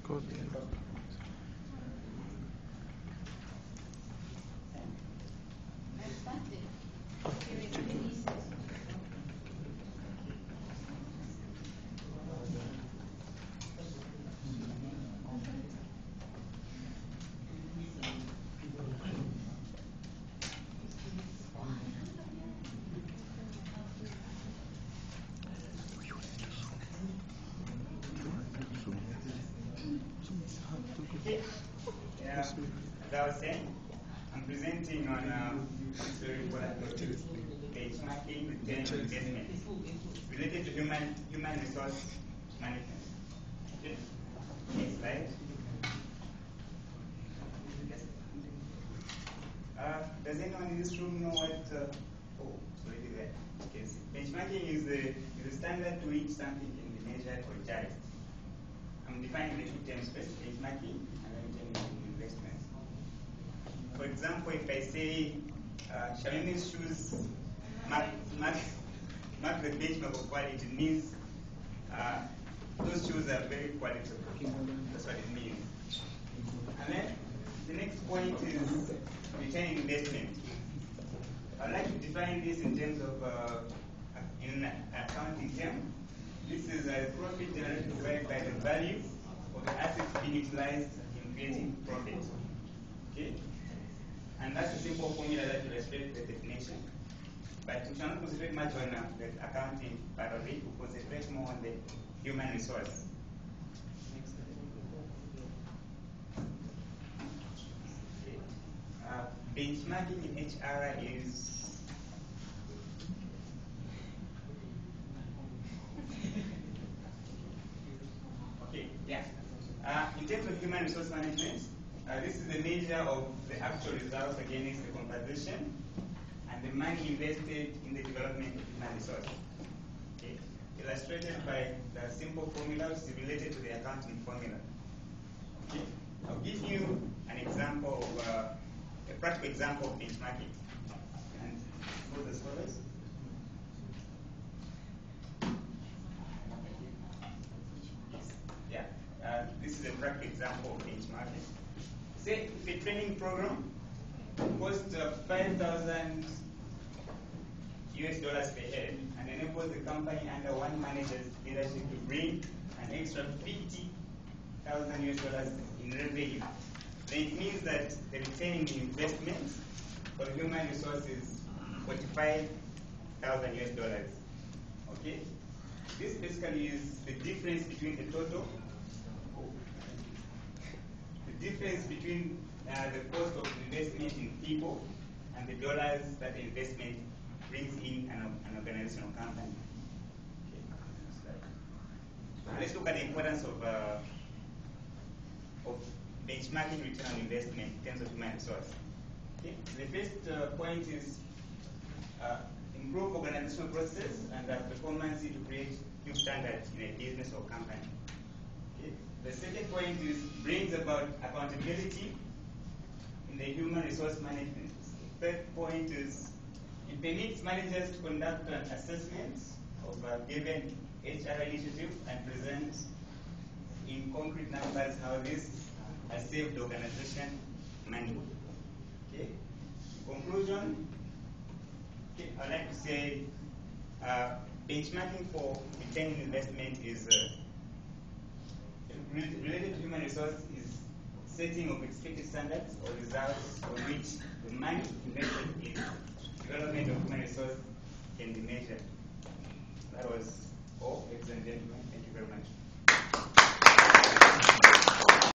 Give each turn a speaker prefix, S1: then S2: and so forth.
S1: Yeah, as I was saying, I'm presenting on this very important topic, benchmarking return on investment related to human resource management. Okay. Next slide. Yes. Does anyone in this room know what? Oh, it's already there. Okay. So benchmarking is the standard to which something can be measured or judged. I'm defining the two terms first: benchmarking and then return on investment. For example, if I say, Shamine's shoes mark the benchmark of quality, it means those shoes are very qualitative. That's what it means. And then the next point is return on investment. I'd like to define this in terms of in an accounting term. This is a profit generated divided by the value of the assets being utilized in creating profit. Okay? And that's a simple formula that will explain the definition. But we shall not concentrate much on the accounting part of it. We'll concentrate more on the human resource. Okay. Benchmarking in HR is in terms of human resource management, this is a measure of the actual results against the composition and the money invested in the development of human resource. Okay. Illustrated by the simple formula which is related to the accounting formula. Okay. I'll give you an example of a practical example of benchmarking. And go as follows. This is a practical example of benchmarking. Say if a training program costs $5,000 per head and enables the company under one manager's leadership to bring an extra $50,000 in revenue, then it means that the return on investment for human resources $45,000. Okay? This basically is the difference between the total. The difference between the cost of investment in people and the dollars that the investment brings in an organization or company. Okay. Let's look at the importance of benchmarking return on investment in terms of human resource. Okay. The first point is improve organizational process and performance to create new standards in a business or company. Okay. The second point is brings about accountability in the human resource management. The third point is it permits managers to conduct an assessment of a given HR initiative and present in concrete numbers how this has saved the organization money. Okay. In conclusion, okay, I'd like to say benchmarking for return on investment is related to human resource is setting of expected standards or results on which the money invested in development of human resource can be measured. That was